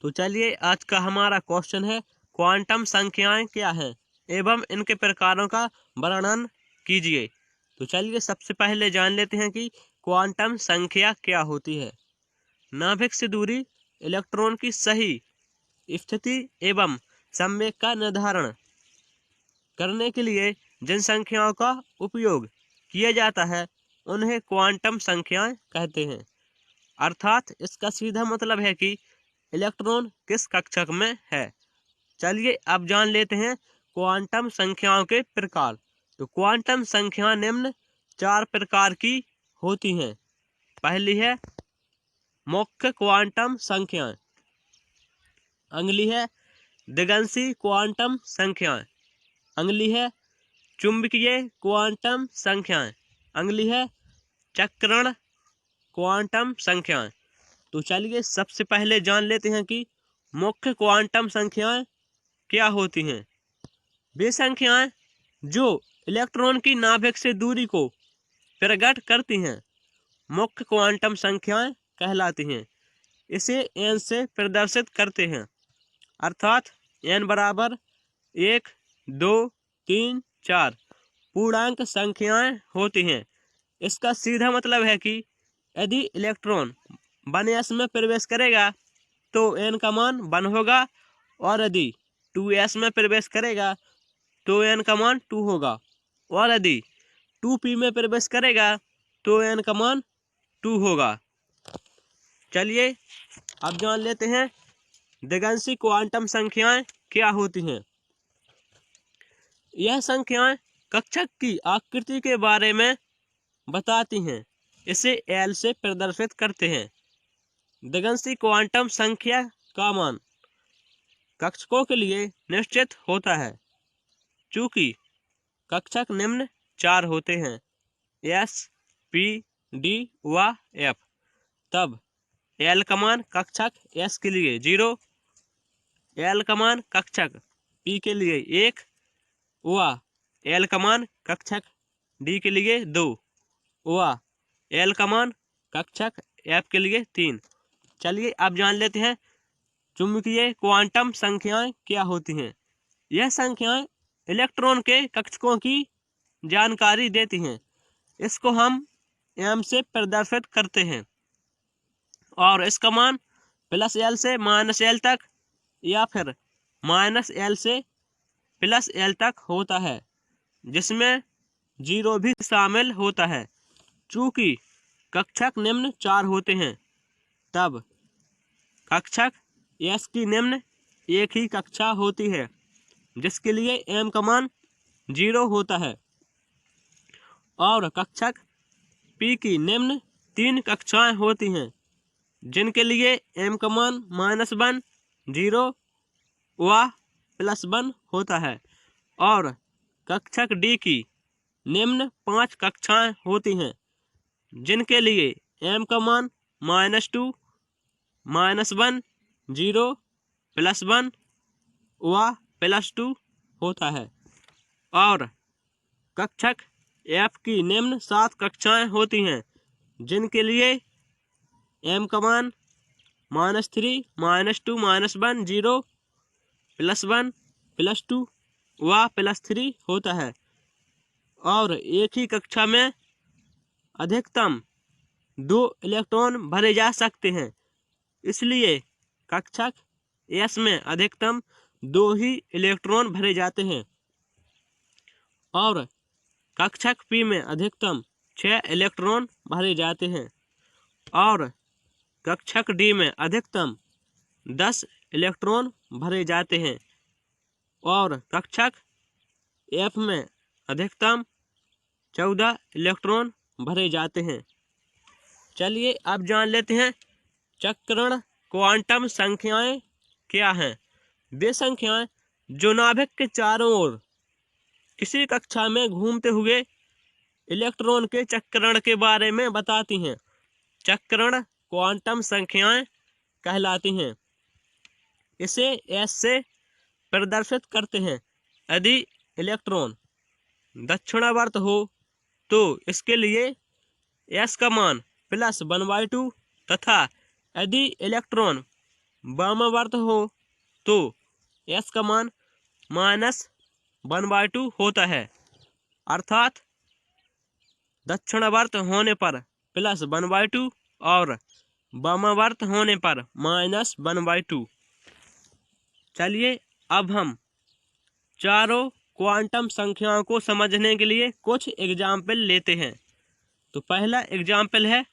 तो चलिए आज का हमारा क्वेश्चन है क्वांटम संख्याएं क्या हैं एवं इनके प्रकारों का वर्णन कीजिए। तो चलिए सबसे पहले जान लेते हैं कि क्वांटम संख्या क्या होती है। नाभिक से दूरी, इलेक्ट्रॉन की सही स्थिति एवं संवेग का निर्धारण करने के लिए जिन संख्याओं का उपयोग किया जाता है उन्हें क्वांटम संख्याएं कहते हैं। अर्थात इसका सीधा मतलब है कि इलेक्ट्रॉन किस कक्षक में है। चलिए अब जान लेते हैं क्वांटम संख्याओं के प्रकार। तो क्वांटम संख्या निम्न 4 प्रकार की होती हैं। पहली है मुख्य क्वांटम संख्याएं, अगली है दिगंशी क्वांटम संख्याएं, अगली है चुंबकीय क्वांटम संख्याएं, अगली है चक्रण क्वांटम संख्याएं। तो चलिए सबसे पहले जान लेते हैं कि मुख्य क्वांटम संख्याएं क्या होती हैं। वे संख्याएं जो इलेक्ट्रॉन की नाभिक से दूरी को प्रकट करती हैं मुख्य क्वांटम संख्याएं कहलाती हैं। इसे n से प्रदर्शित करते हैं, अर्थात n बराबर 1, 2, 3, 4 पूर्णांक संख्याएं होती हैं। इसका सीधा मतलब है कि यदि इलेक्ट्रॉन 1s में प्रवेश करेगा तो n का मान 1 होगा, और यदि 2s में प्रवेश करेगा तो n का मान 2 होगा, और यदि 2p में प्रवेश करेगा तो n का मान 2 होगा। चलिए अब जान लेते हैं दिगंशी क्वांटम संख्याएं क्या होती हैं। यह संख्याएं कक्षक की आकृति के बारे में बताती हैं, इसे L से प्रदर्शित करते हैं। दिगंशी क्वांटम संख्या का मान कक्षकों के लिए निश्चित होता है। चूंकि कक्षक निम्न 4 होते हैं S, P, D व F, तब L का मान कक्षक S के लिए 0, L का मान कक्षक P के लिए 1 व L का मान कक्षक D के लिए 2 व L का मान कक्षक F के लिए 3। चलिए अब जान लेते हैं चुंबकीय क्वांटम संख्याएं क्या होती हैं। यह संख्याएं इलेक्ट्रॉन के कक्षकों की जानकारी देती हैं। इसको हम m से प्रदर्शित करते हैं और इसका मान +L से -L तक या फिर -L से +L तक होता है, जिसमें 0 भी शामिल होता है। चूँकि कक्षक निम्न 4 होते हैं तब कक्षक S की निम्न एक ही कक्षा होती है, जिसके लिए m का मान 0 होता है, और कक्षक P की निम्न 3 कक्षाएं होती हैं, जिनके लिए m का मान -1, 0 व +1 होता है, और कक्षक D की निम्न 5 कक्षाएं होती हैं, जिनके लिए m का मान -2, -1, 0, +1 व +2 होता है, और कक्षक F की निम्न 7 कक्षाएं होती हैं, जिनके लिए m का मान -3, -2, -1, 0, +1, +2 व +3 होता है, और एक ही कक्षा में अधिकतम 2 इलेक्ट्रॉन भरे जा सकते हैं। इसलिए कक्षक S में अधिकतम 2 ही इलेक्ट्रॉन भरे जाते हैं, और कक्षक P में अधिकतम 6 इलेक्ट्रॉन भरे जाते हैं, और कक्षक D में अधिकतम 10 इलेक्ट्रॉन भरे जाते हैं, और कक्षक F में अधिकतम 14 इलेक्ट्रॉन भरे जाते हैं। चलिए अब जान लेते हैं चक्रण क्वांटम संख्याएं क्या हैं। वे संख्याएं जो नाभिक के चारों ओर किसी कक्षा में घूमते हुए इलेक्ट्रॉन के चक्रण के बारे में बताती हैं, चक्रण क्वांटम संख्याएं कहलाती हैं। इसे S से प्रदर्शित करते हैं। यदि इलेक्ट्रॉन दक्षिणावर्त हो तो इसके लिए S का मान +1/2 तथा यदि इलेक्ट्रॉन वामावर्त हो तो एस का मान -1/2 होता है, अर्थात दक्षिणावर्त होने पर +1/2 और वामावर्त होने पर -1/2। चलिए अब हम चारों क्वांटम संख्याओं को समझने के लिए कुछ एग्जाम्पल लेते हैं। तो पहला एग्जाम्पल है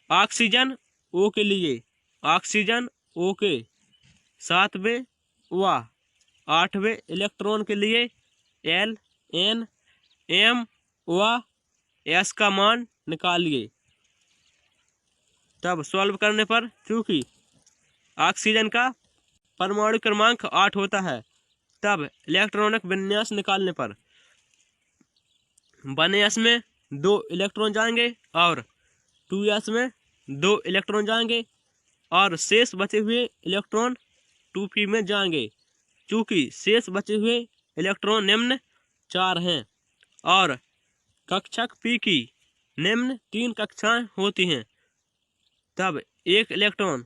ऑक्सीजन ओ के लिए। ऑक्सीजन ओ के 7वें व 8वें इलेक्ट्रॉन के लिए L, N, M व S का मान निकालिए। तब सॉल्व करने पर चूंकि ऑक्सीजन का परमाणु क्रमांक 8 होता है, तब इलेक्ट्रॉनिक विन्यास निकालने पर 1s में 2 इलेक्ट्रॉन जाएंगे और 2s में 2 इलेक्ट्रॉन जाएंगे और शेष बचे हुए इलेक्ट्रॉन 2p में जाएंगे। चूंकि शेष बचे हुए इलेक्ट्रॉन निम्न 4 हैं और कक्षक p की निम्न 3 कक्षाएं होती हैं, तब एक इलेक्ट्रॉन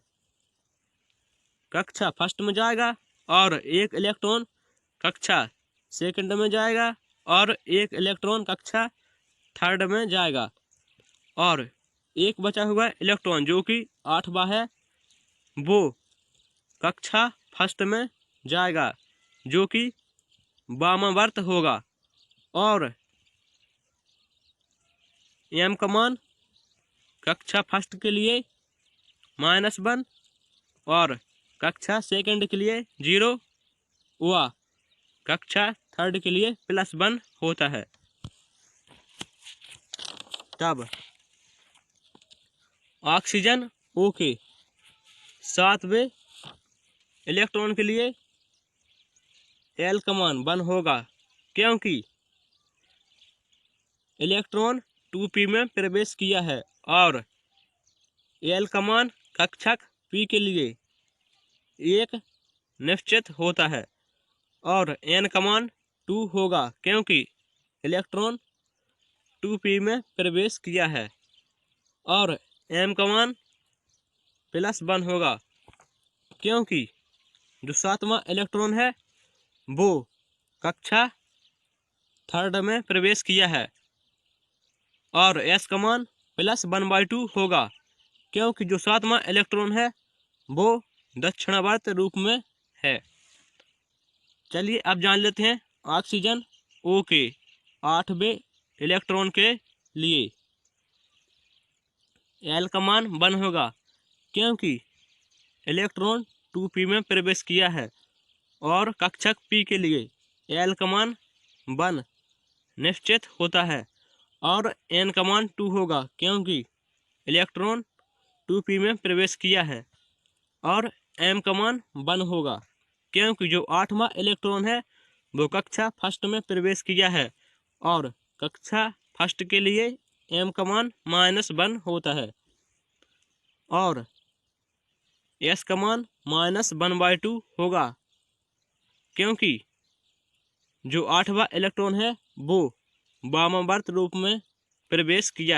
कक्षा फर्स्ट में जाएगा और एक इलेक्ट्रॉन कक्षा सेकंड में जाएगा और एक इलेक्ट्रॉन कक्षा थर्ड में जाएगा और एक बचा हुआ इलेक्ट्रॉन जो कि 8वां है वो कक्षा फर्स्ट में जाएगा, जो कि वामावर्त होगा। और m का मान कक्षा फर्स्ट के लिए -1 और कक्षा सेकंड के लिए 0 व कक्षा थर्ड के लिए +1 होता है। तब ऑक्सीजन ओ के 7वें इलेक्ट्रॉन के लिए L का मान 1 होगा, क्योंकि इलेक्ट्रॉन 2p में प्रवेश किया है और L का मान कक्षक p के लिए 1 निश्चित होता है और N का मान 2 होगा, क्योंकि इलेक्ट्रॉन 2p में प्रवेश किया है और M का मान +1 होगा, क्योंकि जो 7वां इलेक्ट्रॉन है वो कक्षा थर्ड में प्रवेश किया है और S का मान +1/2 होगा, क्योंकि जो 7वां इलेक्ट्रॉन है वो दक्षिणावर्त रूप में है। चलिए अब जान लेते हैं ऑक्सीजन O के 8वें इलेक्ट्रॉन के लिए L का मान 1 होगा, क्योंकि इलेक्ट्रॉन 2p में प्रवेश किया है और कक्षक p के लिए L का मान 1 निश्चित होता है और N का मान 2 होगा, क्योंकि इलेक्ट्रॉन 2p में प्रवेश किया है और M का मान 1 होगा, क्योंकि जो 8वां इलेक्ट्रॉन है वो कक्षा फर्स्ट में प्रवेश किया है और कक्षा फर्स्ट के लिए M का मान -1 होता है और S का मान -1/2 होगा, क्योंकि जो 8वां इलेक्ट्रॉन है वो वामावर्त रूप में प्रवेश किया है।